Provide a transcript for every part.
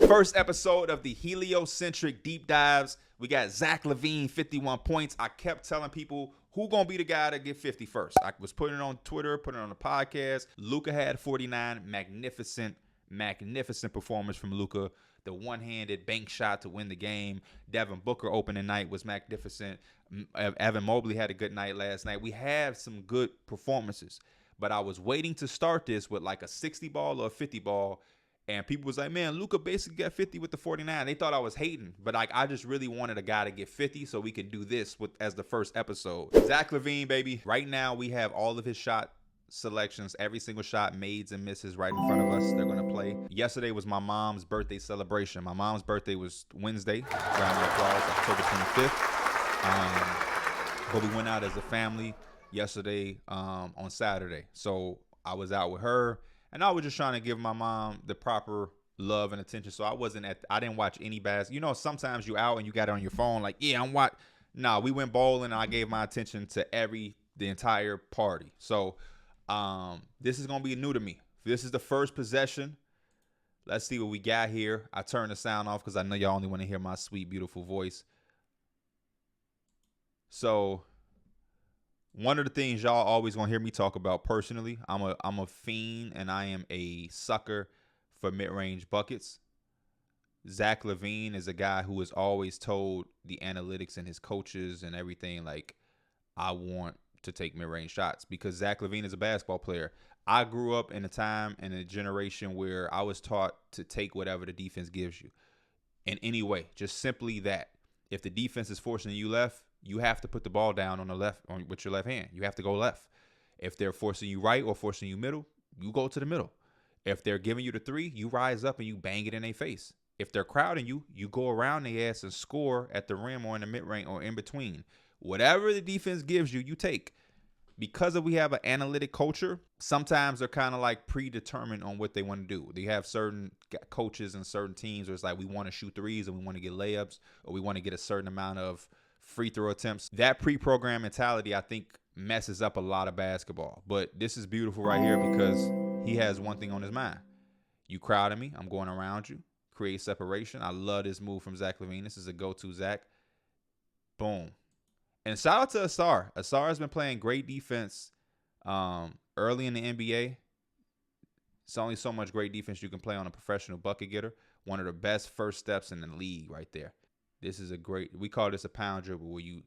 First episode of the Heliocentric Deep Dives. We got Zach LaVine, 51 points. I kept telling people who gonna be the guy to get 50 first. I was putting it on Twitter, putting it on the podcast. Luka had 49. Magnificent performance from Luka. The one-handed bank shot to win the game. Devin Booker opening night was magnificent. Evan Mobley had a good night last night. We have some good performances, but I was waiting to start this with like a 60 ball or a 50 ball. And people was like, man, Luka basically got 50 with the 49. They thought I was hating. But like, I just really wanted a guy to get 50 so we could do this as the first episode. Zach LaVine, baby. Right now, we have all of his shot selections. Every single shot, mades and misses right in front of us. They're going to play. Yesterday was my mom's birthday celebration. My mom's birthday was Wednesday. Round of applause, October 25th. But we went out as a family yesterday on Saturday. So I was out with her. And I was just trying to give my mom the proper love and attention. So I didn't watch any basketball. You know, sometimes you out and you got it on your phone like, yeah, I'm watching. Nah, we went bowling and I gave my attention to the entire party. So this is going to be new to me. This is the first possession. Let's see what we got here. I turned the sound off because I know y'all only want to hear my sweet, beautiful voice. So one of the things y'all always gonna hear me talk about personally, I'm a fiend and I am a sucker for mid-range buckets. Zach LaVine is a guy who has always told the analytics and his coaches and everything, like, I want to take mid-range shots because Zach LaVine is a basketball player. I grew up in a time and a generation where I was taught to take whatever the defense gives you in any way, just simply that. If the defense is forcing you left, you have to put the ball down on the left with your left hand. You have to go left. If they're forcing you right or forcing you middle, you go to the middle. If they're giving you the three, you rise up and you bang it in their face. If they're crowding you, you go around their ass and score at the rim or in the mid-range or in between. Whatever the defense gives you, you take. Because we have an analytic culture, sometimes they're kind of like predetermined on what they want to do. They have certain coaches and certain teams where it's like we want to shoot threes and we want to get layups or we want to get a certain amount of free throw attempts. That pre-programmed mentality, I think, messes up a lot of basketball. But this is beautiful right here because he has one thing on his mind. You crowding me. I'm going around you. Create separation. I love this move from Zach LaVine. This is a go-to Zach. Boom. And shout out to Asar. Asar has been playing great defense early in the NBA. It's only so much great defense you can play on a professional bucket getter. One of the best first steps in the league right there. This is we call this a pound dribble where you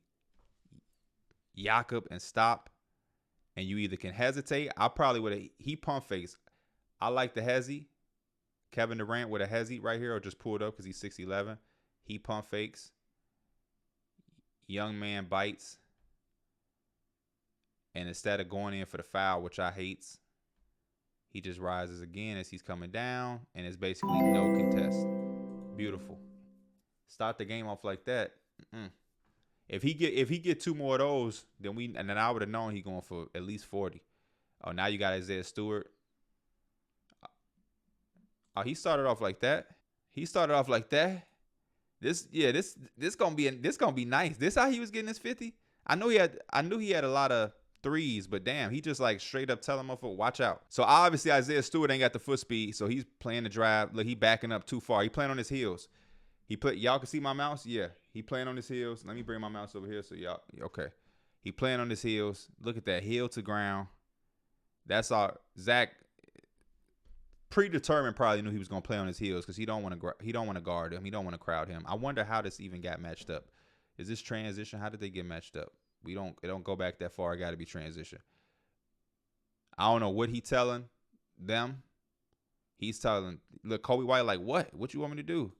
yak up and stop, and you either can hesitate. I probably he pump fakes. I like the hezzy. Kevin Durant with a hezzy right here, or just pull it up because he's 6'11". He pump fakes. Young man bites. And instead of going in for the foul, which I hates, he just rises again as he's coming down, and it's basically no contest. Beautiful. Start the game off like that. If he get two more of those, then I would have known he going for at least 40. Oh, now you got Isaiah Stewart. Oh, he started off like that. This gonna be nice. This how he was getting his 50. I knew he had a lot of threes, but damn, he just like straight up telling him, watch out. So obviously Isaiah Stewart ain't got the foot speed, so he's playing the drive. Look, he backing up too far. He playing on his heels. Y'all can see my mouse? Yeah. He playing on his heels. Let me bring my mouse over here so y'all, okay. He playing on his heels. Look at that, heel to ground. That's all. Zach predetermined probably knew he was going to play on his heels because he don't want to guard him. He don't want to crowd him. I wonder how this even got matched up. Is this transition? How did they get matched up? It don't go back that far. It got to be transition. I don't know what he telling them. He's telling, look, Kobe White like, what? What you want me to do?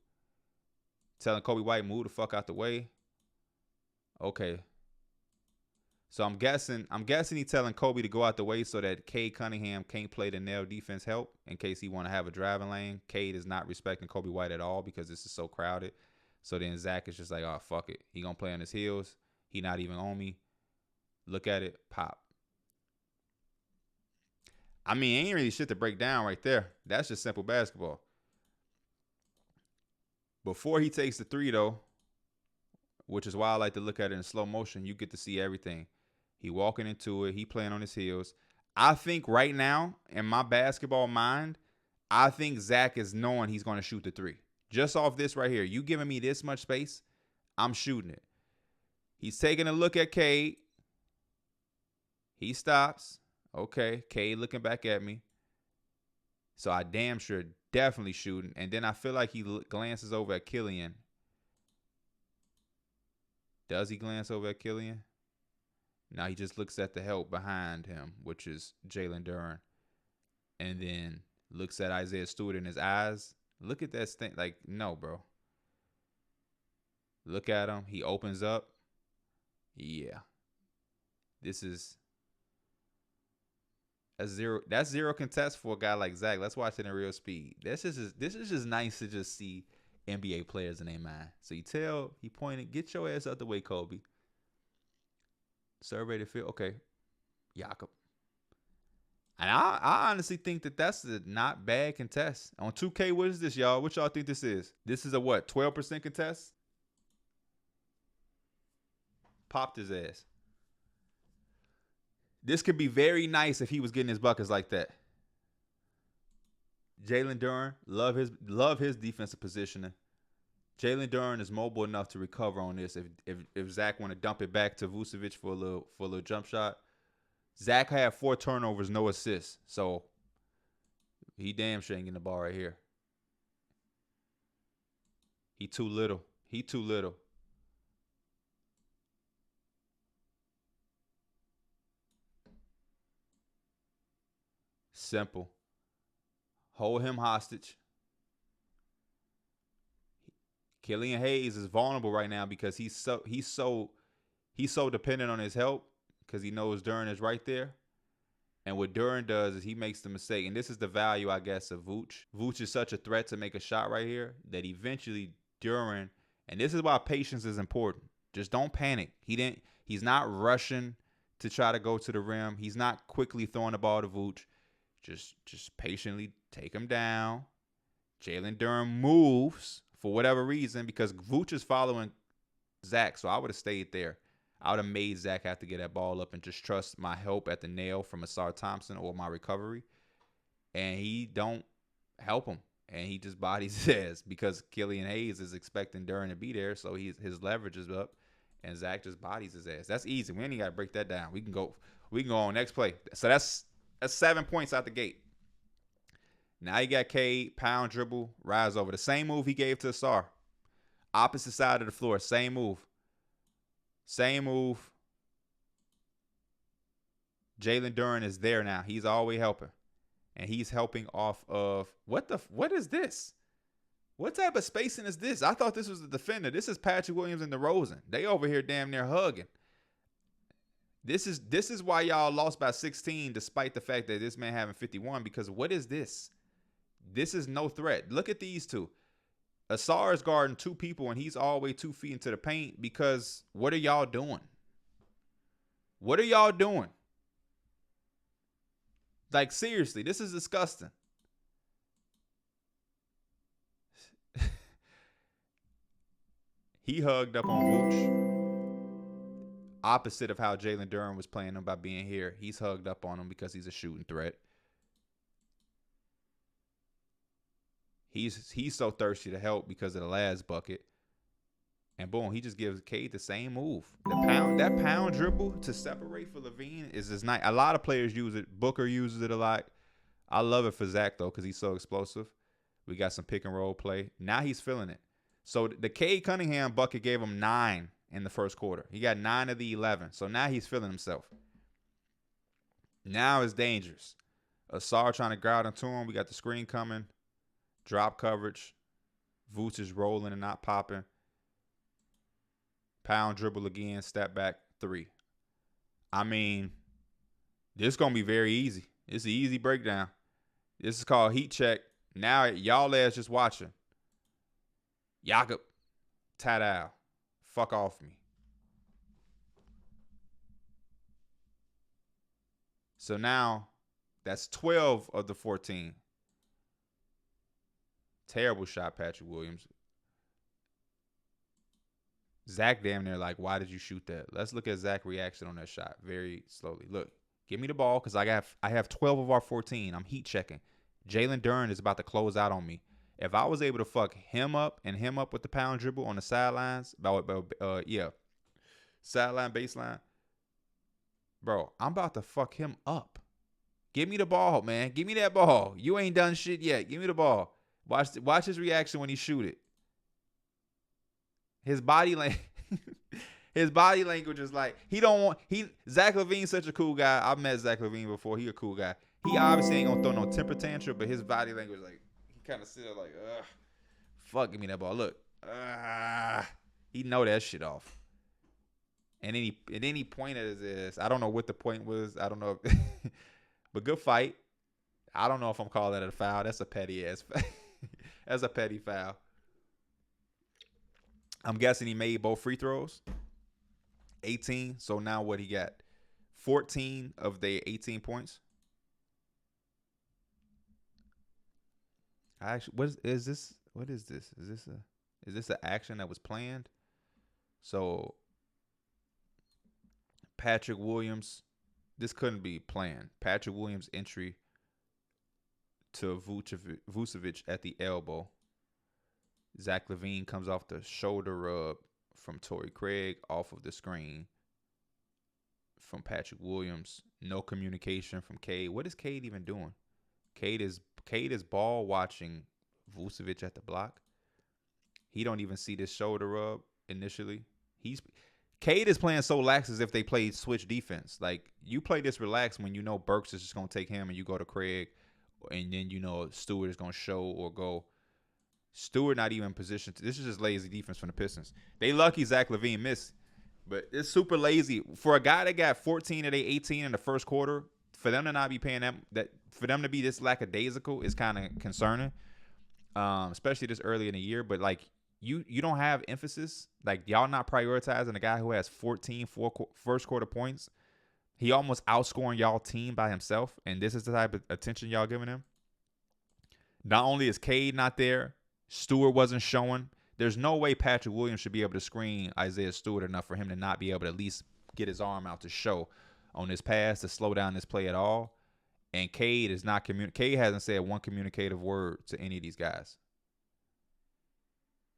Telling Kobe White, move the fuck out the way. Okay. So I'm guessing he's telling Kobe to go out the way so that Cade Cunningham can't play the nail defense help in case he want to have a driving lane. Cade is not respecting Kobe White at all because this is so crowded. So then Zach is just like, oh, fuck it. He going to play on his heels. He not even on me. Look at it. Pop. I mean, ain't really shit to break down right there. That's just simple basketball. Before he takes the three, though, which is why I like to look at it in slow motion, you get to see everything. He walking into it. He playing on his heels. I think right now, in my basketball mind, I think Zach is knowing he's going to shoot the three. Just off this right here. You giving me this much space, I'm shooting it. He's taking a look at Cade. He stops. Okay, Cade looking back at me. So I damn sure definitely shooting. And then I feel like he glances over at Killian. Does he glance over at Killian? Now he just looks at the help behind him, which is Jalen Duren. And then looks at Isaiah Stewart in his eyes. Look at that thing. Like, no, bro. Look at him. He opens up. Yeah. This is a zero. That's zero contest for a guy like Zach. Let's watch it in real speed. This is just nice to just see NBA players in their mind. So he pointed, get your ass out the way, Kobe. Survey the field. Okay. Jakob. And I honestly think that's a not bad contest. On 2K, what is this, y'all? What y'all think this is? This is a what, 12% contest? Popped his ass. This could be very nice if he was getting his buckets like that. Jalen Duren, love his defensive positioning. Jalen Duren is mobile enough to recover on this. If Zach want to dump it back to Vucevic for a little jump shot. Zach had 4 turnovers, no assists. So he damn sure ain't getting the ball right here. He too little. Simple. Hold him hostage. Killian Hayes is vulnerable right now because he's so dependent on his help because he knows Duren is right there. And what Duren does is he makes the mistake. And this is the value, I guess, of Vooch. Vooch is such a threat to make a shot right here that eventually Duren, and this is why patience is important. Just don't panic. He's not rushing to try to go to the rim. He's not quickly throwing the ball to Vooch. Just patiently take him down. Jalen Duren moves for whatever reason because Vooch is following Zach. So I would have stayed there. I would have made Zach have to get that ball up and just trust my help at the nail from Asar Thompson or my recovery. And he don't help him. And he just bodies his ass because Killian Hayes is expecting Duren to be there. So his leverage is up. And Zach just bodies his ass. That's easy. We ain't got to break that down. We can go on next play. So that's 7 points out the gate. Now you got Cade, pound dribble, rise over. The same move he gave to Asar. Opposite side of the floor. Same move. Jalen Duren is there now. He's always helping. And he's helping off of what is this? What type of spacing is this? I thought this was the defender. This is Patrick Williams and DeRozan. They over here damn near hugging. This is why y'all lost by 16 despite the fact that this man having 51 because what is this? This is no threat. Look at these two. Asar is guarding 2 people and he's all the way 2 feet into the paint because what are y'all doing? What are y'all doing? Like, seriously, this is disgusting. He hugged up on Vooch. Opposite of how Jalen Duren was playing him by being here. He's hugged up on him because he's a shooting threat. He's so thirsty to help because of the last bucket. And boom, he just gives Cade the same move. That pound dribble to separate for LaVine is just nice. A lot of players use it. Booker uses it a lot. I love it for Zach, though, because he's so explosive. We got some pick and roll play. Now he's feeling it. So the Cade Cunningham bucket gave him 9 in the first quarter. He got 9 of the 11. So now he's feeling himself. Now it's dangerous. Asar trying to ground into him. We got the screen coming. Drop coverage. Vooch is rolling and not popping. Pound dribble again. Step back 3. I mean, this is going to be very easy. It's an easy breakdown. This is called heat check. Now y'all ass just watching. Jakob. Tadal. Fuck off me. So now that's 12 of the 14. Terrible shot, Patrick Williams. Zach damn near like, why did you shoot that? Let's look at Zach's reaction on that shot very slowly. Look, give me the ball because I have 12 of our 14. I'm heat checking. Jalen Duren is about to close out on me. If I was able to fuck him up and him up with the pound dribble on the sidelines, sideline, baseline, bro, I'm about to fuck him up. Give me the ball, man. Give me that ball. You ain't done shit yet. Give me the ball. Watch his reaction when he shoot it. His body language is like Zach LaVine's such a cool guy. I've met Zach LaVine before. He a cool guy. He obviously ain't gonna throw no temper tantrum, but his body language, like, he kind of sit there like, ugh, fuck, give me that ball. Look, he know that shit off. And then he pointed at his ass. I don't know what the point was. I don't know, but good fight. I don't know if I'm calling that a foul. That's a petty ass. That's a petty foul. I'm guessing he made both free throws. 18. So now what he got? 14 of the 18 points. What is this? Is this an action that was planned? So Patrick Williams, this couldn't be planned. Patrick Williams' entry to Vucevic at the elbow. Zach LaVine comes off the shoulder rub from Torrey Craig off of the screen from Patrick Williams. No communication from Cade. What is Cade even doing? Cade is ball watching Vucevic at the block. He don't even see this shoulder rub initially. Cade is playing so lax as if they played switch defense. Like, you play this relaxed when you know Burks is just going to take him and you go to Craig, and then you know Stewart is going to show or go. Stewart not even in position. This is just lazy defense from the Pistons. They lucky Zach LaVine missed, but it's super lazy. For a guy that got 14 of their 18 in the first quarter, for them to not be paying that for them to be this lackadaisical is kind of concerning, especially this early in the year. But, like, you don't have emphasis. Like, y'all not prioritizing a guy who has 14 first quarter points. He almost outscoring y'all team by himself, and this is the type of attention y'all giving him. Not only is Cade not there, Stewart wasn't showing. There's no way Patrick Williams should be able to screen Isaiah Stewart enough for him to not be able to at least get his arm out to show on this pass to slow down this play at all. And Cade is not Cade hasn't said one communicative word to any of these guys.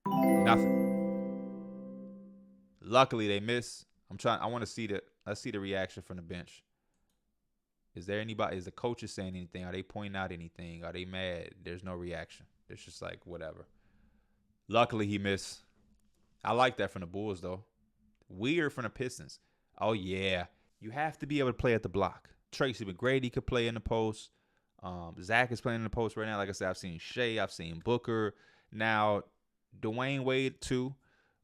Nothing. Luckily they miss. I want to see let's see the reaction from the bench. Is the coaches saying anything? Are they pointing out anything? Are they mad? There's no reaction. It's just like, whatever. Luckily, he missed. I like that from the Bulls, though. Weird from the Pistons. Oh, yeah. You have to be able to play at the block. Tracy McGrady could play in the post. Zach is playing in the post right now. Like I said, I've seen Shea. I've seen Booker. Now, Dwayne Wade, too.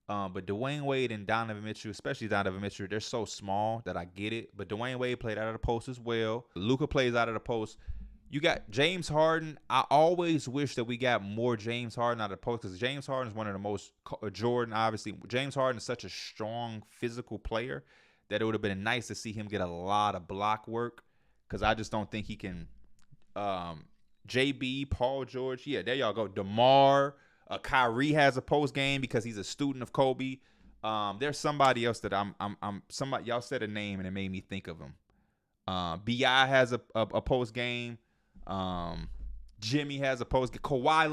But Dwayne Wade and Donovan Mitchell, especially Donovan Mitchell, they're so small that I get it. But Dwayne Wade played out of the post as well. Luka plays out of the post. You got James Harden. I always wish that we got more James Harden out of the post, because James Harden is one of the most, Jordan, obviously. James Harden is such a strong physical player that it would have been nice to see him get a lot of block work, because I just don't think he can. JB, Paul George, yeah, there y'all go. DeMar, Kyrie has a post game because he's a student of Kobe. There's somebody else that somebody, y'all said a name and it made me think of him. BI has a post game. Jimmy has a post game. Kawhi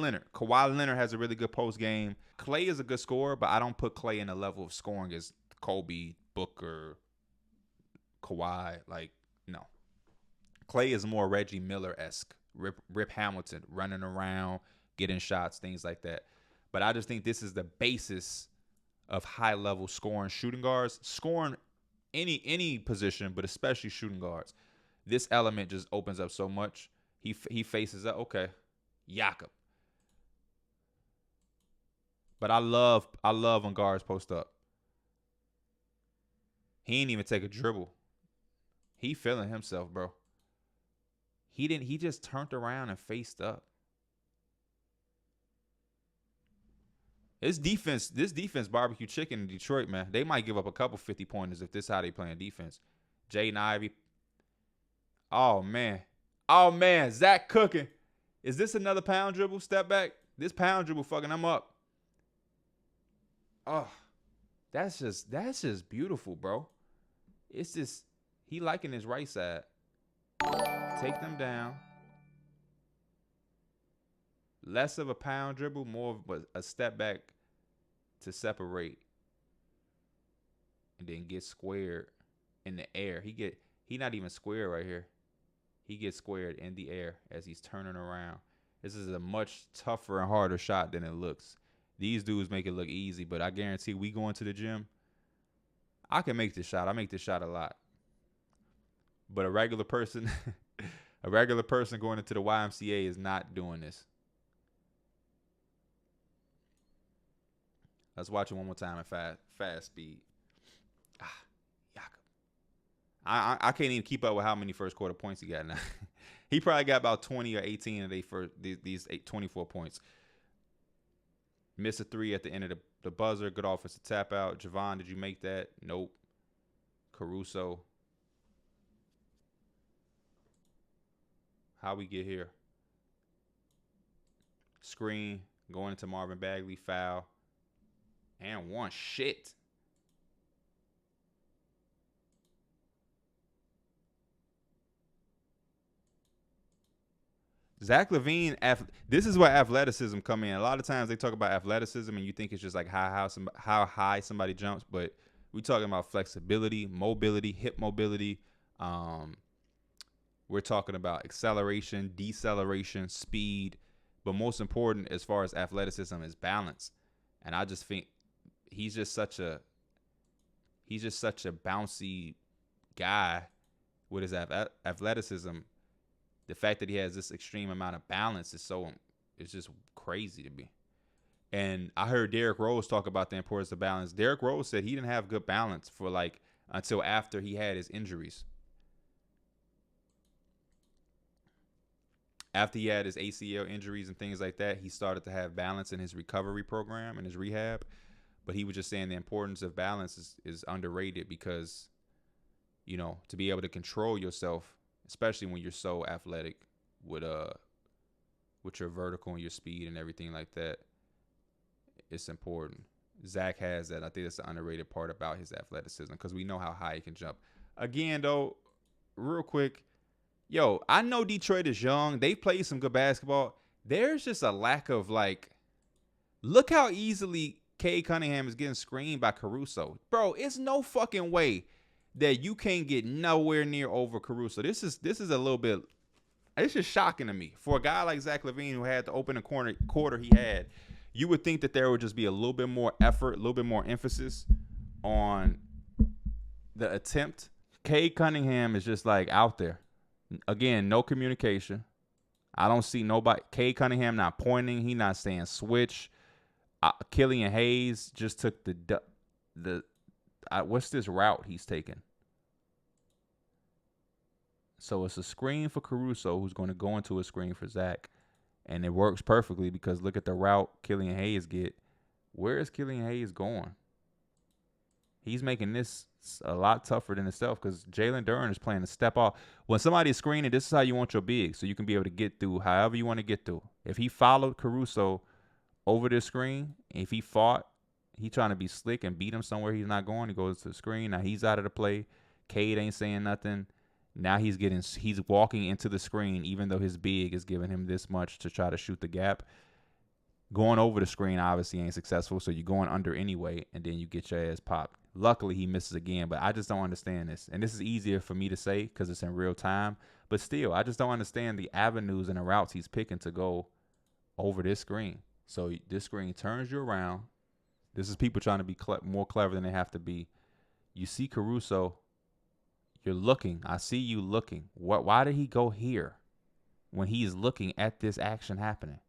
Leonard has a really good post game. Clay is a good scorer, but I don't put Clay in the level of scoring as Kobe, Booker, Kawhi. Like, no. Clay is more Reggie Miller-esque. Rip Hamilton, running around, getting shots, things like that. But I just think this is the basis of high-level scoring shooting guards. Scoring any position, but especially shooting guards. This element just opens up so much. He faces up. Okay, Jakob. But I love when guards post up. He ain't even take a dribble. He feeling himself, bro. He just turned around and faced up. This defense barbecue chicken in Detroit, man. They might give up a couple 50-pointers if this is how they playing defense. Jaden Ivey. Oh, man. Zach cooking. Is this another pound dribble? Step back. This pound dribble fucking him up. Oh, that's just beautiful, bro. It's just, he liking his right side. Take them down. less of a pound dribble, more of a step back to separate and then get squared in the air. He not even square right here. He gets squared in the air as he's turning around. This is a much tougher and harder shot than it looks. These dudes make it look easy, but I guarantee we going to the gym, I can make this shot. I make this shot a lot. But a regular person, a regular person going into the YMCA is not doing this. Let's watch it one more time at fast speed. I can't even keep up with how many first quarter points he got now. He probably got about 20 or 18 of these 24 points. Missed a 3 at the end of the buzzer. Good offensive tap out. Javon, did you make that? Nope. Caruso. How we get here? Screen. Going into Marvin Bagley. Foul. And one. Shit. Zach LaVine, this is where athleticism come in. A lot of times they talk about athleticism and you think it's just like how high somebody jumps, but we talking about flexibility, mobility, hip mobility. We're talking about acceleration, deceleration, speed, but most important as far as athleticism is balance. And I just think he's just such a bouncy guy with his athleticism. The fact that he has this extreme amount of balance it's just crazy to me. And I heard Derrick Rose talk about the importance of balance. Derrick Rose said he didn't have good balance for until after he had his injuries. After he had his ACL injuries and things like that, he started to have balance in his recovery program and his rehab. But he was just saying the importance of balance is underrated because, to be able to control yourself, especially when you're so athletic with your vertical and your speed and everything like that, it's important. Zach has that. I think that's the underrated part about his athleticism because we know how high he can jump. Again, though, real quick, I know Detroit is young. They've played some good basketball. There's just a lack of look how easily Cade Cunningham is getting screened by Caruso. Bro, it's no fucking way that you can't get nowhere near over Caruso. This is a little bit, it's just shocking to me. For a guy like Zach LaVine who had to open the quarter he had, you would think that there would just be a little bit more effort, a little bit more emphasis on the attempt. Cade Cunningham is just out there. Again, no communication. I don't see nobody. Cade Cunningham not pointing. He not saying switch. Killian Hayes just took the what's this route he's taking? So it's a screen for Caruso, who's going to go into a screen for Zach. And it works perfectly because look at the route Killian Hayes get. Where is Killian Hayes going? He's making this a lot tougher than itself because Jalen Duren is playing a step off. When somebody's screening, this is how you want your big, so you can be able to get through however you want to get through. If he followed Caruso over this screen, if he fought, he trying to be slick and beat him somewhere he's not going. He goes to the screen. Now he's out of the play. Cade ain't saying nothing. Now he's walking into the screen, even though his big is giving him this much to try to shoot the gap. Going over the screen obviously ain't successful, so you're going under anyway, and then you get your ass popped. Luckily, he misses again, but I just don't understand this. And this is easier for me to say because it's in real time. But still, I just don't understand the avenues and the routes he's picking to go over this screen. So this screen turns you around. This is people trying to be more clever than they have to be. You see Caruso. You're looking. I see you looking. Why did he go here when he's looking at this action happening?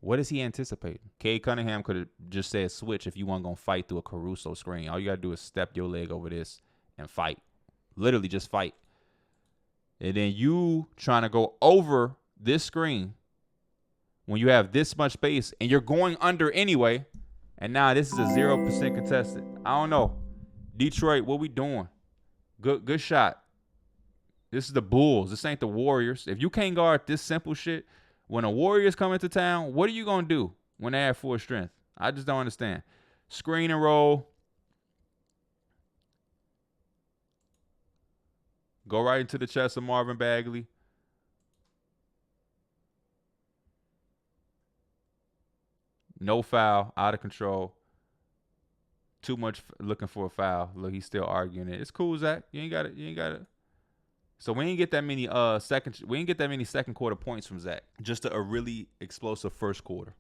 What is he anticipating? Cade Cunningham could have just said switch if you weren't going to fight through a Caruso screen. All you got to do is step your leg over this and fight. Literally just fight. And then you trying to go over this screen when you have this much space and you're going under anyway. And now this is a 0% contested. I don't know. Detroit, what we doing? Good shot. This is the Bulls. This ain't the Warriors. If you can't guard this simple shit, when a Warriors come into town, what are you going to do when they have full strength? I just don't understand. Screen and roll. Go right into the chest of Marvin Bagley. No foul. Out of control. Too much looking for a foul. Look, he's still arguing it. It's cool, Zach. You ain't got it. You ain't got it. So we ain't get that many second quarter points from Zach. Just a really explosive first quarter.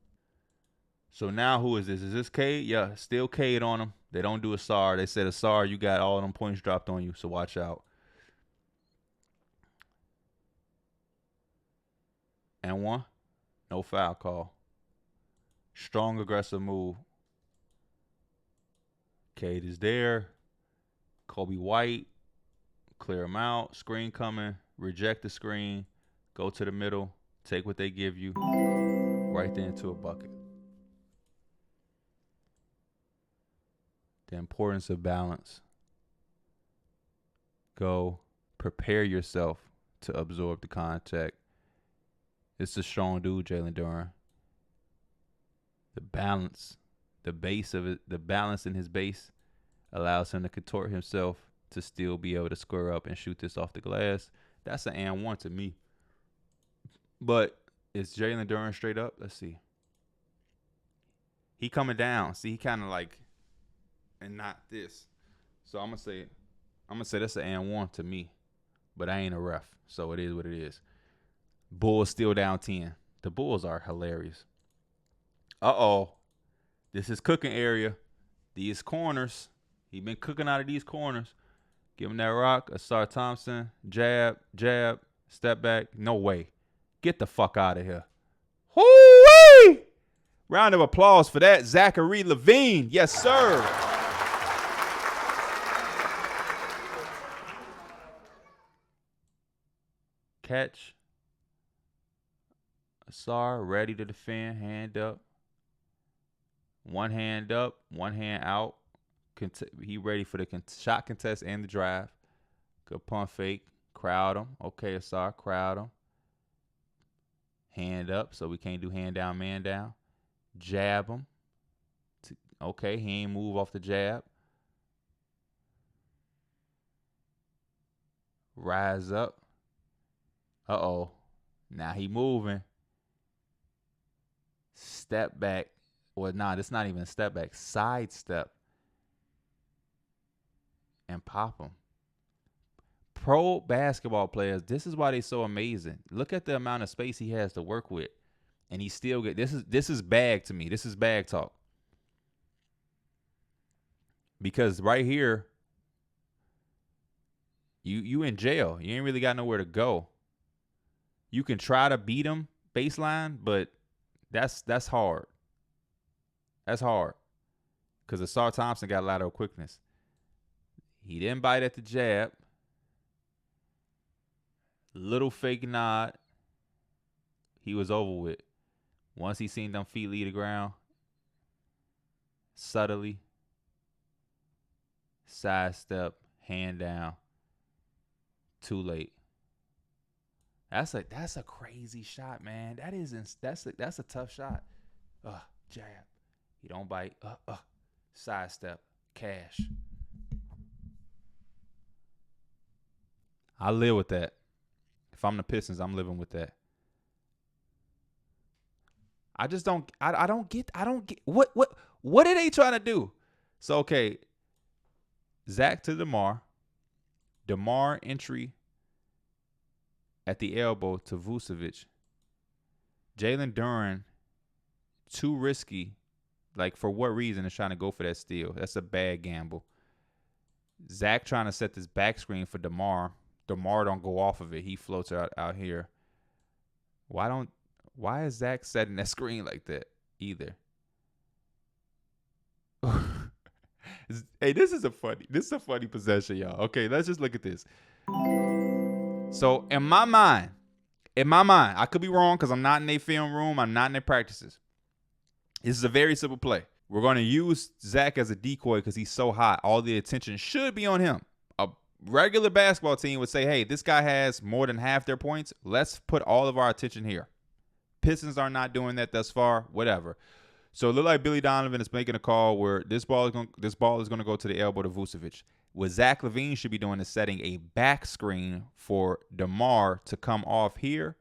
So now who is this? Is this Cade? Yeah, still Cade on him. They don't do a SAR. They said a SAR, you got all them points dropped on you, so watch out. And one. No foul call. Strong aggressive move. Cade is there. Kobe White. Clear him out. Screen coming. Reject the screen. Go to the middle. Take what they give you. Right there into a bucket. The importance of balance. Go. Prepare yourself to absorb the contact. It's a strong dude, Jalen Duren. The balance. The base of it. The balance in his base allows him to contort himself to still be able to square up and shoot this off the glass. That's an and one to me. But is Jalen Duren straight up? Let's see. He coming down. See, he kind of like, and not this. So I'm gonna say that's an and one to me. But I ain't a ref, so it is what it is. Bulls still down 10. The Bulls are hilarious. Uh-oh. This is cooking area. These corners. He been cooking out of these corners. Give him that rock. Asar Thompson. Jab. Step back. No way. Get the fuck out of here. Hoo-wee! Round of applause for that. Zachary LaVine. Yes, sir. Catch. Asar ready to defend. Hand up. One hand up. One hand out. He ready for the shot contest and the drive. Good pump fake. Crowd him. Okay, Asar. Crowd him. Hand up. So we can't do hand down, man down. Jab him. Okay, he ain't move off the jab. Rise up. Uh-oh. Now he moving. Step back. Well, nah, it's not even a step back. Side step. And pop them. Pro basketball players, this is why they're so amazing. Look at the amount of space he has to work with. And he still get this is bag to me. This is bag talk. Because right here, you in jail. You ain't really got nowhere to go. You can try to beat him baseline, but that's hard. That's hard. Because Asar Thompson got lateral quickness. He didn't bite at the jab. Little fake nod. He was over with. Once he seen them feet leave the ground, subtly, sidestep, hand down. Too late. That's a crazy shot, man. That's a tough shot. Jab. He don't bite. Sidestep. Cash. I live with that. If I'm the Pistons, I'm living with that. I just don't. I don't get. What are they trying to do? So okay. Zach to DeMar. DeMar entry at the elbow to Vucevic. Jalen Duren, too risky. Like, for what reason is trying to go for that steal? That's a bad gamble. Zach trying to set this back screen for DeMar. DeMar don't go off of it. He floats out here. Why is Zach setting that screen like that either? Hey, this is a funny possession, y'all. Okay, let's just look at this. So in my mind, I could be wrong because I'm not in their film room. I'm not in their practices. This is a very simple play. We're going to use Zach as a decoy because he's so hot. All the attention should be on him. A regular basketball team would say, hey, this guy has more than half their points. Let's put all of our attention here. Pistons are not doing that thus far. Whatever. So it looked like Billy Donovan is making a call where this ball is going to go to the elbow to Vucevic. What Zach LaVine should be doing is setting a back screen for DeMar to come off here.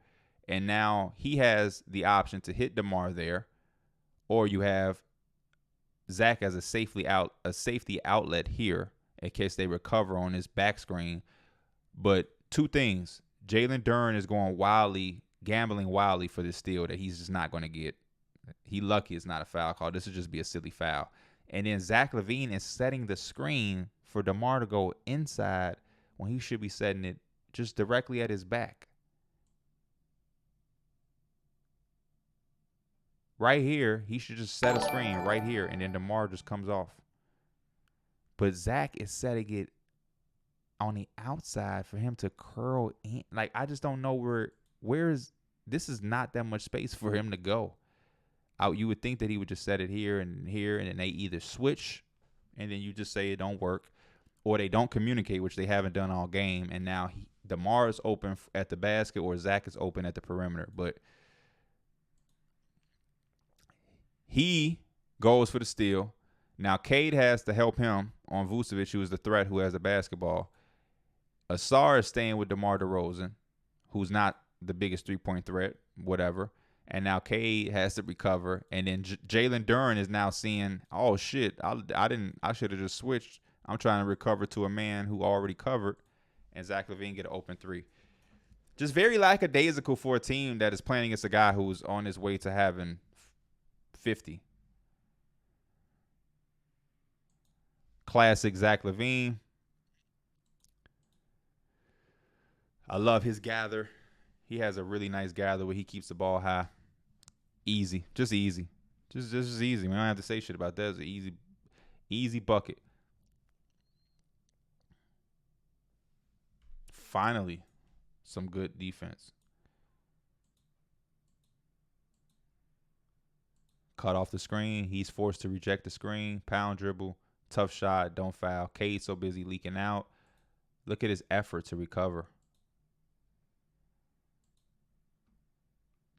And now he has the option to hit DeMar there. or you have Zach as a safety outlet here in case they recover on this back screen. But two things. Jalen Duren is gambling wildly for this steal that he's just not going to get. He lucky it's not a foul call. This would just be a silly foul. And then Zach LaVine is setting the screen for DeMar to go inside when he should be setting it just directly at his back. Right here, he should just set a screen right here, and then DeMar just comes off. But Zach is setting it on the outside for him to curl in. Like, I just don't know this is not that much space for him to go. You would think that he would just set it here, and then they either switch, and then you just say it don't work, or they don't communicate, which they haven't done all game, and now DeMar is open at the basket, or Zach is open at the perimeter. But he goes for the steal. Now, Cade has to help him on Vucevic, who is the threat, who has the basketball. Asar is staying with DeMar DeRozan, who's not the biggest three-point threat, whatever. And now Cade has to recover. And then Jalen Duren is now seeing, oh, shit, I should have just switched. I'm trying to recover to a man who already covered. And Zach LaVine get an open three. Just very lackadaisical for a team that is playing against a guy who's on his way to having 50. Classic Zach LaVine. I love his gather. He has a really nice gather where he keeps the ball high. Easy. Just easy. Just easy. We don't have to say shit about that. It's an easy bucket. Finally, some good defense. Cut off the screen. He's forced to reject the screen. Pound dribble. Tough shot. Don't foul. Cade so busy leaking out. Look at his effort to recover.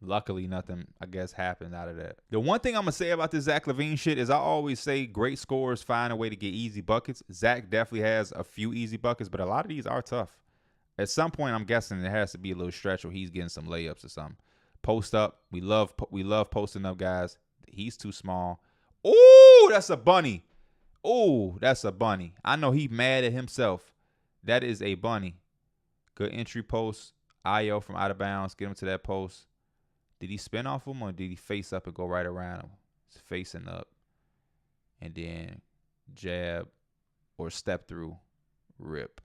Luckily, nothing, I guess, happened out of that. The one thing I'm going to say about this Zach LaVine shit is I always say great scorers find a way to get easy buckets. Zach definitely has a few easy buckets, but a lot of these are tough. At some point, I'm guessing there has to be a little stretch where he's getting some layups or something. Post up. We love posting up, guys. He's too small. Ooh, that's a bunny. Ooh, that's a bunny. I know he's mad at himself. That is a bunny. Good entry post. Ayo from out of bounds. Get him to that post. Did he spin off him or did he face up and go right around him? He's facing up. And then jab or step through. Rip.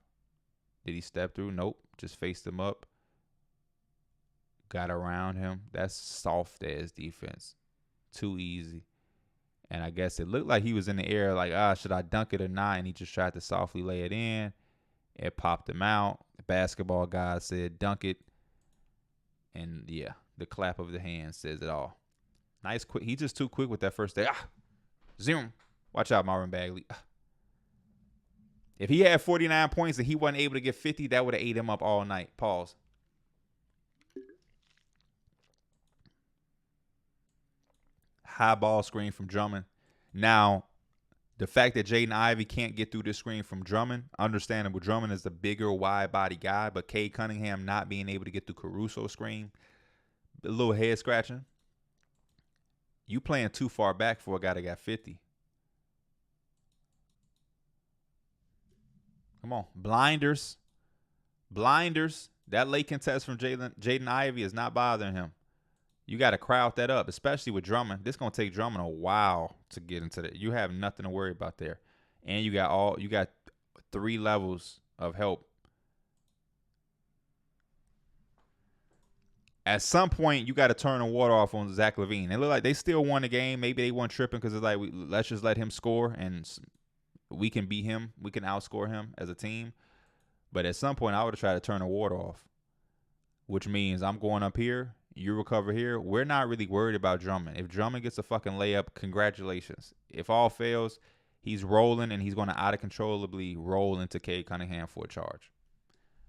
Did he step through? Nope. Just faced him up. Got around him. That's soft as defense. Too easy. And I guess it looked like he was in the air like, should I dunk it or not? And he just tried to softly lay it in. It popped him out. The basketball guy said, dunk it. And, yeah, the clap of the hand says it all. Nice quick. He's just too quick with that first day. Zoom. Watch out, Marvin Bagley. If he had 49 points and he wasn't able to get 50, that would have ate him up all night. Pause. High ball screen from Drummond. Now, the fact that Jaden Ivey can't get through this screen from Drummond, understandable. Drummond is the bigger, wide-body guy, but Cade Cunningham not being able to get through Caruso's screen, a little head scratching. You playing too far back for a guy that got 50. Come on. Blinders. That late contest from Jaden Ivey is not bothering him. You got to crowd that up, especially with Drummond. This is going to take Drummond a while to get into that. You have nothing to worry about there. And you got 3 levels of help. At some point, you got to turn the water off on Zach LaVine. They look like they still won the game. Maybe they weren't tripping because it's like, let's just let him score and we can beat him. We can outscore him as a team. But at some point, I would have tried to turn the water off, which means I'm going up here. You recover here. We're not really worried about Drummond. If Drummond gets a fucking layup, congratulations. If all fails, he's rolling and he's going to out-of-controllably roll into Cade Cunningham for a charge.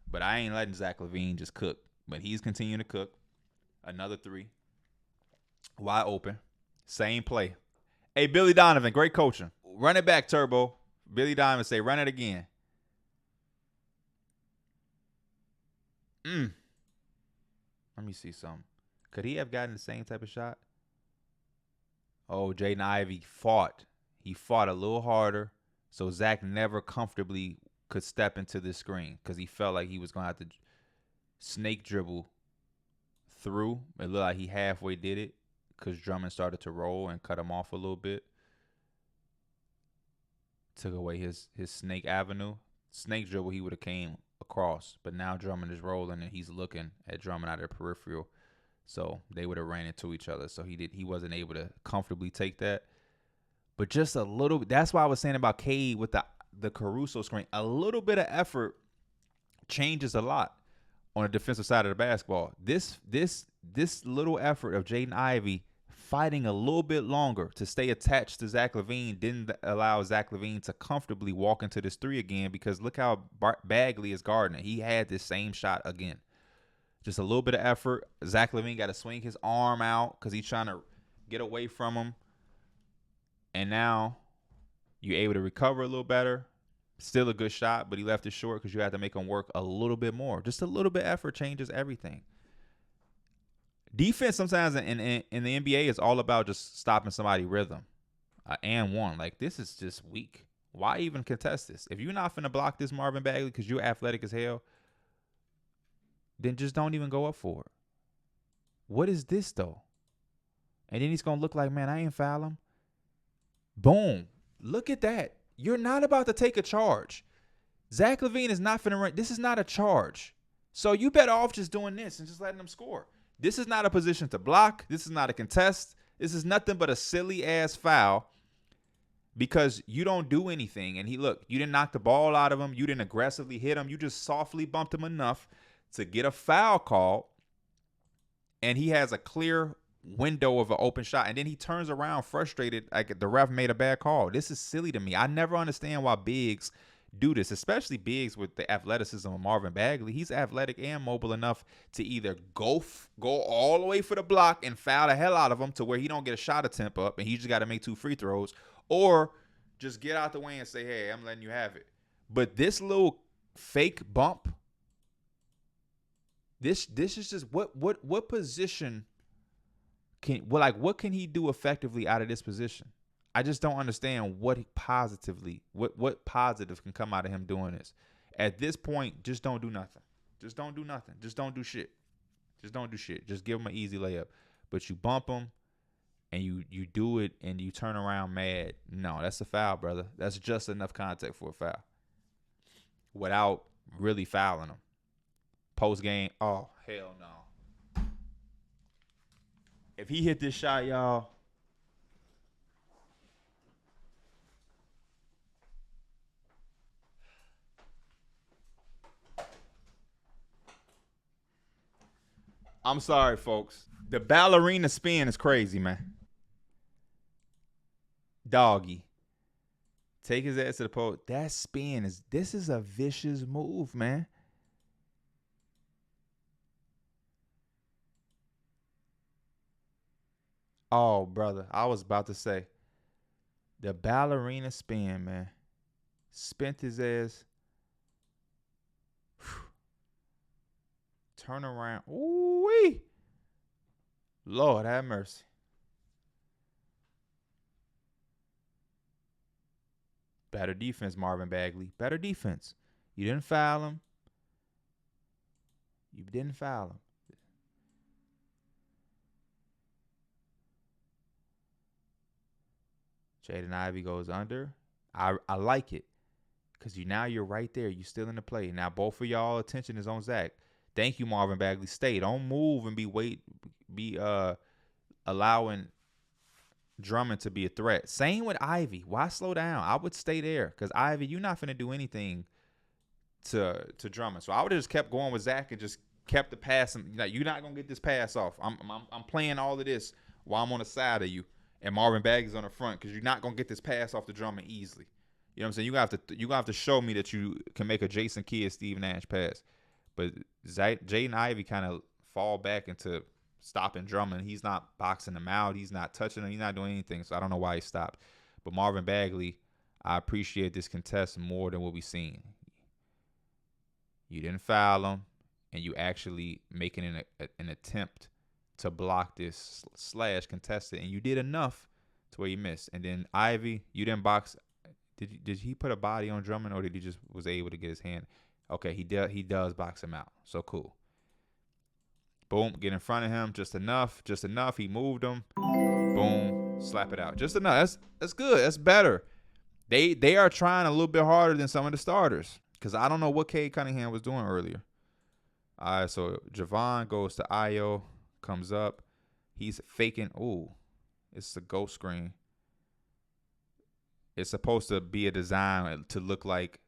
But I ain't letting Zach LaVine just cook. But he's continuing to cook. Another 3. Wide open. Same play. Hey, Billy Donovan, great coaching. Run it back, Turbo. Billy Donovan say, run it again. Let me see something. Could he have gotten the same type of shot? Oh, Jaden Ivey fought. He fought a little harder, so Zach never comfortably could step into the screen because he felt like he was going to have to snake dribble through. It looked like he halfway did it because Drummond started to roll and cut him off a little bit. Took away his snake avenue. Snake dribble, he would have came across, but now Drummond is rolling and he's looking at Drummond out of the peripheral. So they would have ran into each other. So he wasn't able to comfortably take that. But just a little, that's why I was saying about Cade with the Caruso screen. A little bit of effort changes a lot on the defensive side of the basketball. This little effort of Jaden Ivey fighting a little bit longer to stay attached to Zach LaVine didn't allow Zach LaVine to comfortably walk into this three again, because look how Bagley is guarding it. He had this same shot again. Just a little bit of effort. Zach LaVine got to swing his arm out because he's trying to get away from him. And now you're able to recover a little better. Still a good shot, but he left it short because you had to make him work a little bit more. Just a little bit of effort changes everything. Defense sometimes in the NBA is all about just stopping somebody's rhythm. And one. Like, this is just weak. Why even contest this? If you're not finna block this Marvin Bagley because you're athletic as hell, then just don't even go up for it. What is this, though? And then he's going to look like, man, I ain't foul him. Boom. Look at that. You're not about to take a charge. Zach LaVine is not finna run. This is not a charge. So you better off just doing this and just letting them score. This is not a position to block. This is not a contest. This is nothing but a silly-ass foul because you don't do anything. And you didn't knock the ball out of him. You didn't aggressively hit him. You just softly bumped him enough to get a foul call. And he has a clear window of an open shot, and then he turns around frustrated like the ref made a bad call. This is silly to me. I never understand why bigs do this, especially bigs with the athleticism of Marvin Bagley. He's athletic and mobile enough to either go all the way for the block and foul the hell out of him to where he don't get a shot attempt up and he just got to make 2 free throws, or just get out the way and say, hey, I'm letting you have it. But this little fake bump, this is just what position what can he do effectively out of this position? I just don't understand what positive can come out of him doing this. At this point, just don't do nothing. Just don't do nothing. Just don't do shit. Just don't do shit. Just give him an easy layup. But you bump him and you do it and you turn around mad. No, that's a foul, brother. That's just enough contact for a foul without really fouling him. Post game, oh, hell no. If he hit this shot, y'all, I'm sorry, folks. The ballerina spin is crazy, man. Doggy. Take his ass to the pole. That spin this is a vicious move, man. Oh, brother, I was about to say the ballerina spin, man. Spent his ass. Turn around. Ooh-wee. Lord have mercy. Better defense, Marvin Bagley. Better defense. You didn't foul him. You didn't foul him. Jaden Ivey goes under. I like it because you're right there. You're still in the play. Now both of y'all attention is on Zach. Thank you, Marvin Bagley. Stay. Don't move and be allowing Drummond to be a threat. Same with Ivy. Why slow down? I would stay there because Ivy, you're not finna do anything to Drummond. So I would have just kept going with Zach and just kept the pass. Like, you're not gonna get this pass off. I'm playing all of this while I'm on the side of you. And Marvin Bagley's on the front because you're not gonna get this pass off the Drummond easily. You know what I'm saying? You gonna have to show me that you can make a Jason Kidd, Steve Nash pass. But Jaden Ivey kind of fall back into stopping Drummond. He's not boxing him out. He's not touching him. He's not doing anything. So I don't know why he stopped. But Marvin Bagley, I appreciate this contest more than what we've seen. You didn't foul him, and you actually making an attempt to block this / contest it, and you did enough to where he missed. And then Ivy, you didn't box. Did he put a body on Drummond, or did he just was able to get his hand? Okay, he does box him out. So cool. Boom, get in front of him just enough. He moved him. Boom, slap it out. Just enough. That's good. That's better. They are trying a little bit harder than some of the starters, because I don't know what Cade Cunningham was doing earlier. All right, so Javon goes to Io, comes up. He's faking. Ooh, it's a ghost screen. It's supposed to be a design to look like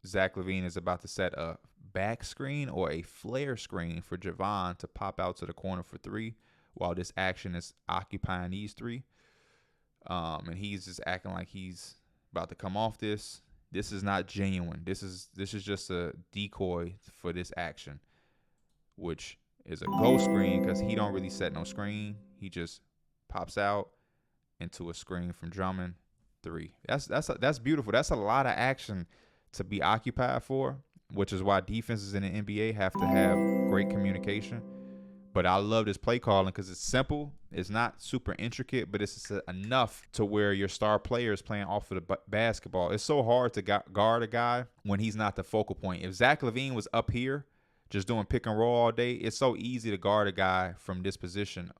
Zach LaVine is about to set a back screen or a flare screen for Javon to pop out to the corner for three while this action is occupying these three. And he's just acting like he's about to come off this. This is not genuine. This is just a decoy for this action, which is a ghost screen because he don't really set no screen. He just pops out into a screen from Drummond. Three. That's beautiful. That's a lot of action to be occupied for, which is why defenses in the NBA have to have great communication. But I love this play calling because it's simple. It's not super intricate, but it's enough to where your star player is playing off of the basketball. It's so hard to guard a guy when he's not the focal point. If Zach LaVine was up here just doing pick and roll all day, it's so easy to guard a guy from this position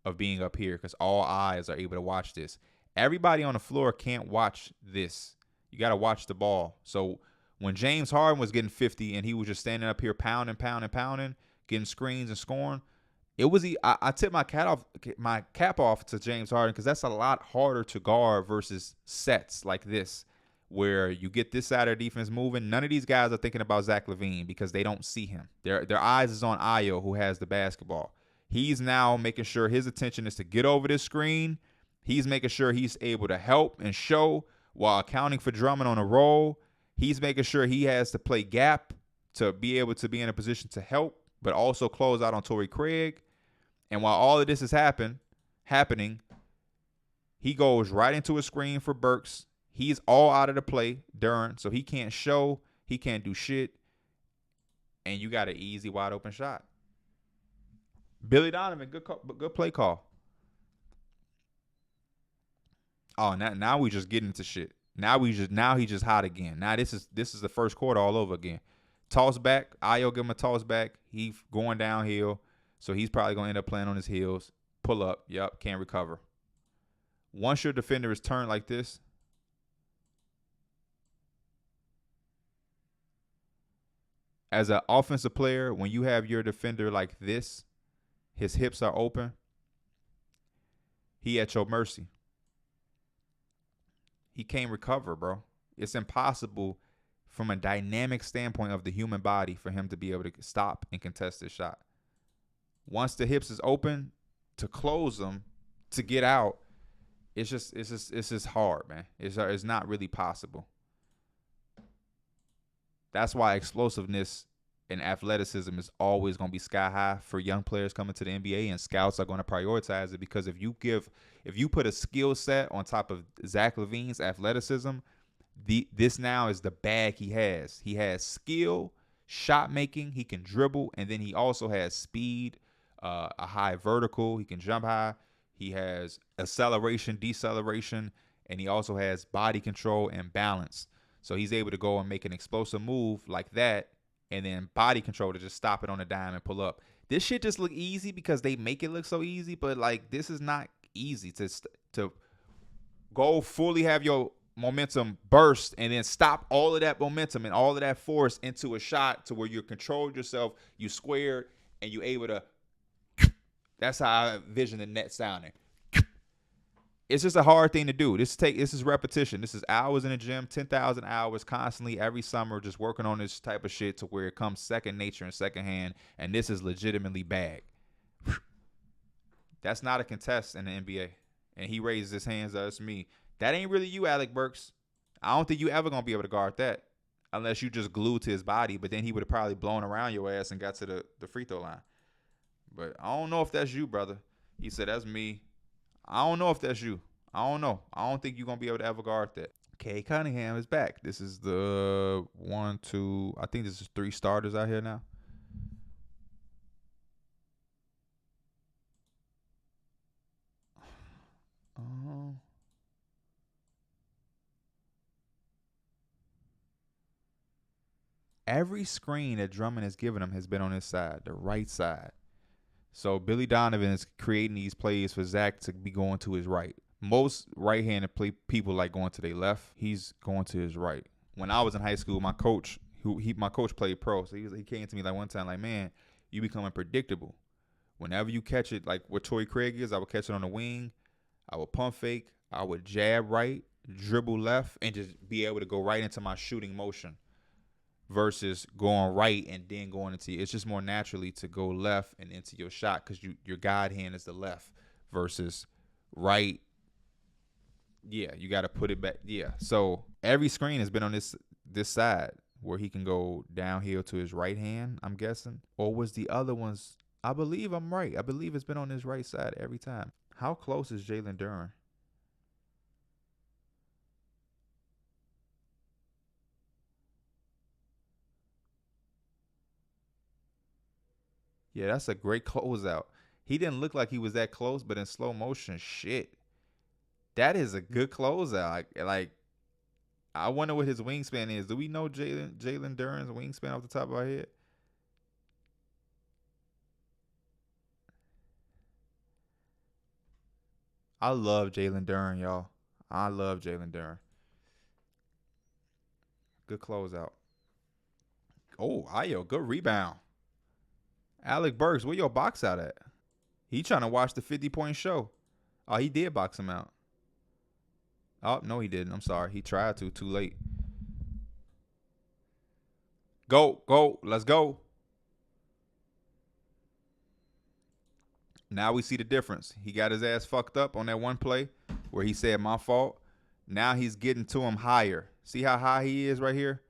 of being up here because all eyes are able to watch this. Everybody on the floor can't watch this. You got to watch the ball. So when James Harden was getting 50 and he was just standing up here pounding, getting screens and scoring, I tip my cap off to James Harden because that's a lot harder to guard versus sets like this where you get this side of the defense moving. None of these guys are thinking about Zach LaVine because they don't see him. Their eyes is on Ayo, who has the basketball. He's now making sure his attention is to get over this screen. He's making sure he's able to help and show while accounting for Drummond on a roll. He's making sure he has to play gap to be able to be in a position to help, but also close out on Torrey Craig. And while all of this is happening, he goes right into a screen for Burks. He's all out of the play during, so he can't show, he can't do shit, and you got an easy, wide open shot. Billy Donovan, good play call. Oh, now we just getting into shit. Now he just hot again. Now this is the first quarter all over again. Toss back, Ayo give him a toss back. He going downhill, so he's probably gonna end up playing on his heels. Pull up, yep, can't recover. Once your defender is turned like this, as an offensive player, when you have your defender like this, his hips are open, he at your mercy. He can't recover, bro. It's impossible from a dynamic standpoint of the human body for him to be able to stop and contest this shot. Once the hips is open, to close them, to get out, it's just hard, man. It's not really possible. That's why explosiveness and athleticism is always going to be sky high for young players coming to the NBA, and scouts are going to prioritize it because if you put a skill set on top of Zach LaVine's athleticism, this now is the bag he has. He has skill, shot making, he can dribble, and then he also has speed, a high vertical, he can jump high, he has acceleration, deceleration, and he also has body control and balance. So he's able to go and make an explosive move like that, and then body control to just stop it on a dime and pull up. This shit just look easy because they make it look so easy, but like this is not easy to go fully have your momentum burst and then stop all of that momentum and all of that force into a shot to where you controlled yourself, you squared, and you able to. That's how I envision the net sounding. It's just a hard thing to do. This is repetition. This is hours in the gym, 10,000 hours constantly every summer just working on this type of shit to where it comes second nature and second hand, and this is legitimately bag. That's not a contest in the NBA. And he raises his hands up. It's me. That ain't really you, Alec Burks. I don't think you ever going to be able to guard that unless you just glued to his body, but then he would have probably blown around your ass and got to the free throw line. But I don't know if that's you, brother. He said, that's me. I don't know if that's you. I don't know. I don't think you're going to be able to ever guard that. Cade Cunningham is back. This is the 1, 2, I think this is 3 starters out here now. Every screen that Drummond has given him has been on his side, the right side. So Billy Donovan is creating these plays for Zach to be going to his right. Most right-handed people like going to their left. He's going to his right. When I was in high school, my coach, my coach played pro, so he came to me like one time, like, man, you becoming predictable. Whenever you catch it, like what Torrey Craig is, I would catch it on the wing. I would pump fake. I would jab right, dribble left, and just be able to go right into my shooting motion versus going right and then going into it's just more naturally to go left and into your shot because your guide hand is the left versus right. Yeah, you got to put it back. Yeah, so every screen has been on this side where he can go downhill to his right hand, I'm guessing. Or was the other ones? I believe I'm right. I believe it's been on his right side every time. How close is Jalen Duren? Yeah, that's a great closeout. He didn't look like he was that close, but in slow motion, shit. That is a good closeout. Like I wonder what his wingspan is. Do we know Jalen Duren's wingspan off the top of our head? I love Jalen Duren, y'all. I love Jalen Duren. Good closeout. Oh, Ayo, good rebound. Alec Burks, where your box out at? He trying to watch the 50-point show. Oh, he did box him out. Oh, no, he didn't. I'm sorry. He tried to. Too late. Go. Let's go. Now we see the difference. He got his ass fucked up on that one play where he said, my fault. Now he's getting to him higher. See how high he is right here?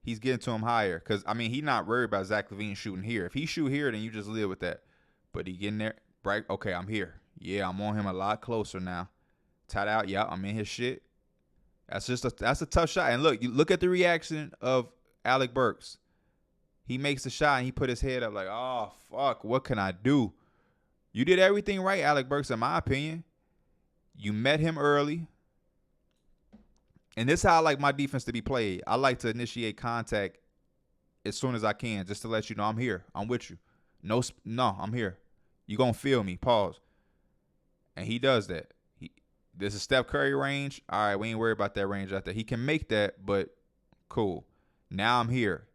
He's getting to him higher. Because, I mean, he's not worried about Zach LaVine shooting here. If he shoot here, then you just live with that. But he getting there. Right? Okay, I'm here. Yeah, I'm on him a lot closer now. Tied out. Yeah, I'm in his shit. That's a tough shot. And look, you look at the reaction of Alec Burks. He makes the shot and he put his head up like, oh, fuck, what can I do? You did everything right, Alec Burks, in my opinion. You met him early. And this is how I like my defense to be played. I like to initiate contact as soon as I can, just to let you know I'm here. I'm with you. No, I'm here. You gonna feel me. Pause. And he does that. This is Steph Curry range. All right, we ain't worried about that range out there. He can make that, but cool. Now I'm here.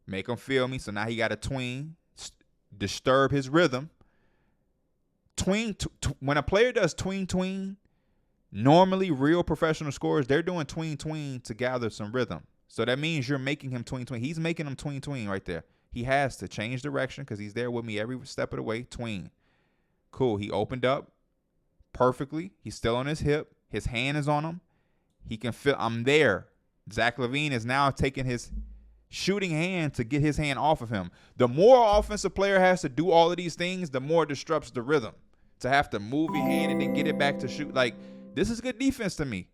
Make him feel me. So now he got to tween, disturb his rhythm. Tween. When a player does tween, normally real professional scorers, they're doing tween to gather some rhythm. So that means you're making him tween. He's making him tween right there. He has to change direction because he's there with me every step of the way. Tween. Cool. He opened up perfectly. He's still on his hip. His hand is on him. He can feel I'm there. Zach LaVine is now taking his shooting hand to get his hand off of him. The more offensive player has to do all of these things, the more it disrupts the rhythm. To have to move your hand and then get it back to shoot. Like, this is good defense to me.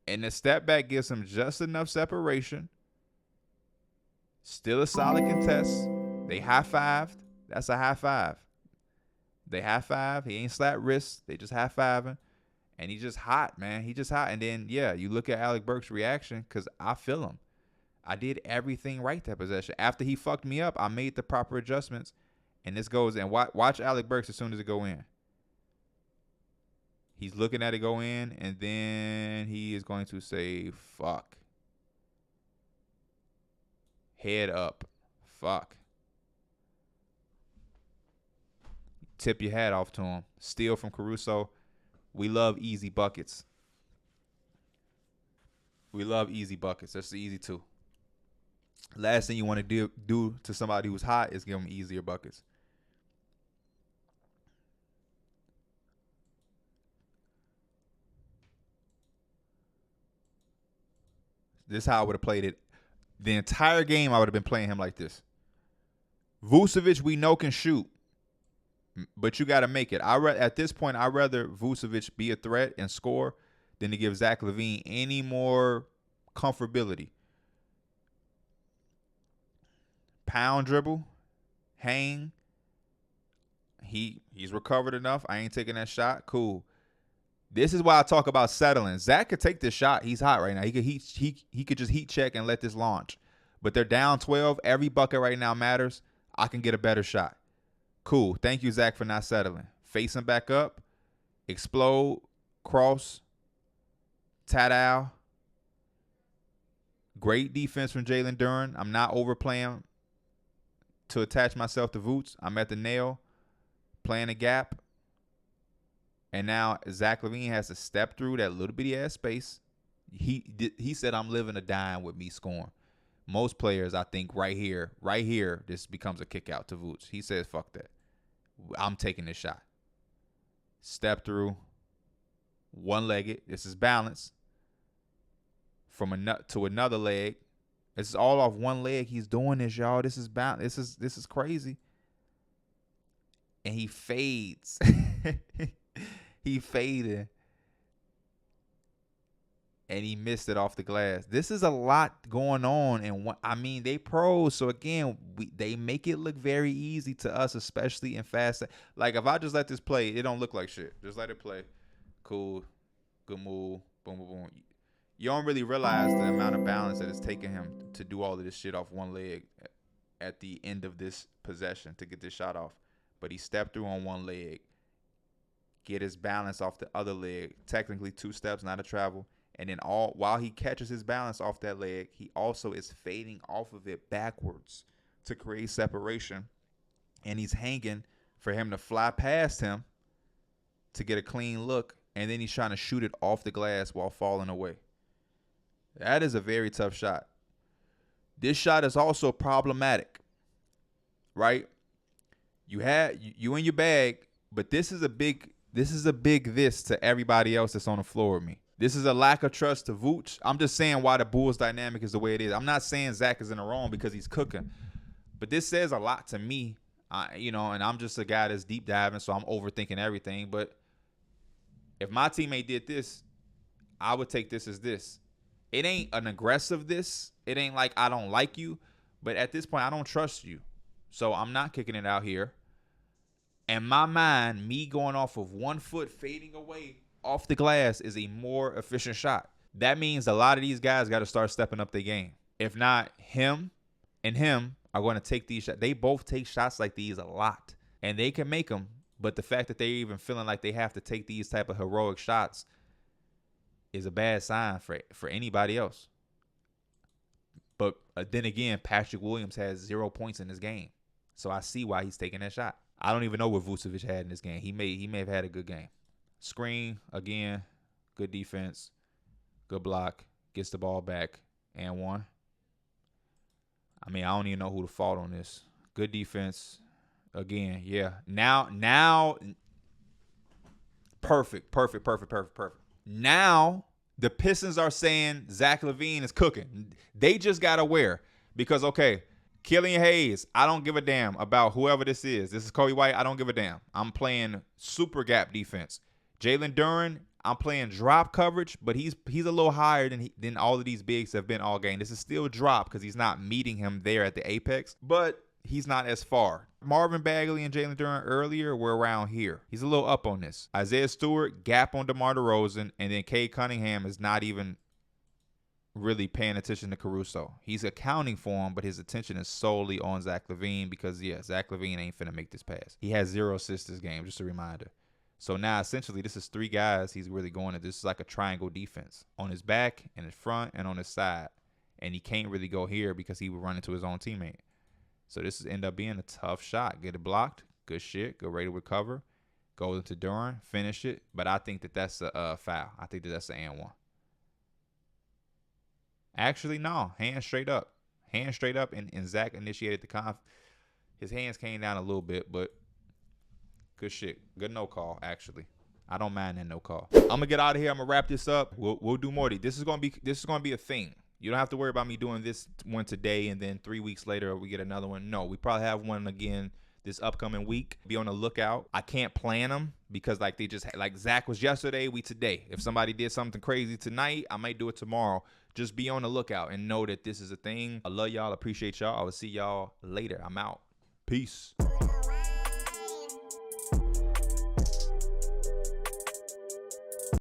And the step back gives him just enough separation. Still a solid contest. They high-fived. That's a high five. They high five. He ain't slapped wrists. They just high fiving. And he's just hot, man. He just hot. And then, yeah, you look at Alec Burks' reaction because I feel him. I did everything right that possession. After he fucked me up, I made the proper adjustments. And this goes in. Watch Alec Burks as soon as it go in. He's looking at it go in, and then he is going to say, fuck. Head up. Fuck. Tip your hat off to him. Steal from Caruso. We love easy buckets. We love easy buckets. That's the easy two. Last thing you want to do to somebody who's hot is give them easier buckets. This is how I would have played it. The entire game, I would have been playing him like this. Vucevic, we know, can shoot. But you got to make it. At this point, I'd rather Vucevic be a threat and score than to give Zach LaVine any more comfortability. Pound dribble, hang. He's recovered enough. I ain't taking that shot. Cool. This is why I talk about settling. Zach could take this shot. He's hot right now. He could just heat check and let this launch. But they're down 12. Every bucket right now matters. I can get a better shot. Cool. Thank you, Zach, for not settling. Face him back up. Explode. Cross. Tat-ow. Great defense from Jalen Duren. I'm not overplaying to attach myself to Vooch. I'm at the nail. Playing a gap. And now Zach LaVine has to step through that little bitty ass space. He said, I'm living or dying with me scoring. Most players, I think, right here, this becomes a kick out to Vooch. He says, fuck that. I'm taking this shot. Step through. One-legged. This is balance. From to another leg. This is all off one leg. He's doing this, y'all. This is balance. This is crazy. And he fades. He faded. And he missed it off the glass. This is a lot going on. And they pros. So, again, they make it look very easy to us, especially in fast. Like, if I just let this play, it don't look like shit. Just let it play. Cool. Good move. Boom, boom, boom. You don't really realize the amount of balance that it's taking him to do all of this shit off one leg at the end of this possession to get this shot off. But he stepped through on one leg. Get his balance off the other leg. Technically 2 steps, not a travel. And then while he catches his balance off that leg, he also is fading off of it backwards to create separation. And he's hanging for him to fly past him to get a clean look. And then he's trying to shoot it off the glass while falling away. That is a very tough shot. This shot is also problematic, right? You in your bag, but this is a big this to everybody else that's on the floor with me. This is a lack of trust to Vooch. I'm just saying why the Bulls dynamic is the way it is. I'm not saying Zach is in the wrong because he's cooking, but this says a lot to me, and I'm just a guy that's deep diving, so I'm overthinking everything. But if my teammate did this, I would take this as this. It ain't an aggressive this. It ain't like I don't like you, but at this point, I don't trust you. So I'm not kicking it out here. In my mind, me going off of 1 foot fading away off the glass is a more efficient shot. That means a lot of these guys got to start stepping up their game. If not, him and him are going to take these shots. They both take shots like these a lot, and they can make them. But the fact that they're even feeling like they have to take these type of heroic shots is a bad sign for anybody else. But then again, Patrick Williams has 0 points in this game. So I see why he's taking that shot. I don't even know what Vucevic had in this game. He may have had a good game. Screen, again, good defense, good block, gets the ball back, and 1. I don't even know who to fault on this. Good defense. Again, yeah. Now, perfect. Now, the Pistons are saying Zach LaVine is cooking. They just got to wear. Because, okay, Killian Hayes, I don't give a damn about whoever this is. This is Kobe White. I don't give a damn. I'm playing super gap defense. Jalen Duren, I'm playing drop coverage, but he's a little higher than all of these bigs have been all game. This is still drop because he's not meeting him there at the apex, but he's not as far. Marvin Bagley and Jalen Duren earlier were around here. He's a little up on this. Isaiah Stewart, gap on DeMar DeRozan, and then Cade Cunningham is not even really paying attention to Caruso. He's accounting for him, but his attention is solely on Zach LaVine because, Zach LaVine ain't finna make this pass. He has 0 assists this game, just a reminder. So now, essentially, this is 3 guys he's really going at. This is like a triangle defense on his back, in his front, and on his side. And he can't really go here because he would run into his own teammate. So this is end up being a tough shot. Get it blocked. Good shit. Go ready to recover. Go into Duren. Finish it. But I think that's a foul. I think that's an and 1. Actually, no. Hands straight up. Hands straight up. And Zach initiated the His hands came down a little bit, but good shit. Good no call, actually. I don't mind that no call. I'm gonna get out of here. I'm gonna wrap this up. We'll do more. This is gonna be a thing. You don't have to worry about me doing this one today and then 3 weeks later we get another one. No, we probably have one again this upcoming week. Be on the lookout. I can't plan them because they just like Zach was yesterday, we today. If somebody did something crazy tonight, I might do it tomorrow. Just be on the lookout and know that this is a thing. I love y'all. Appreciate y'all. I will see y'all later. I'm out. Peace.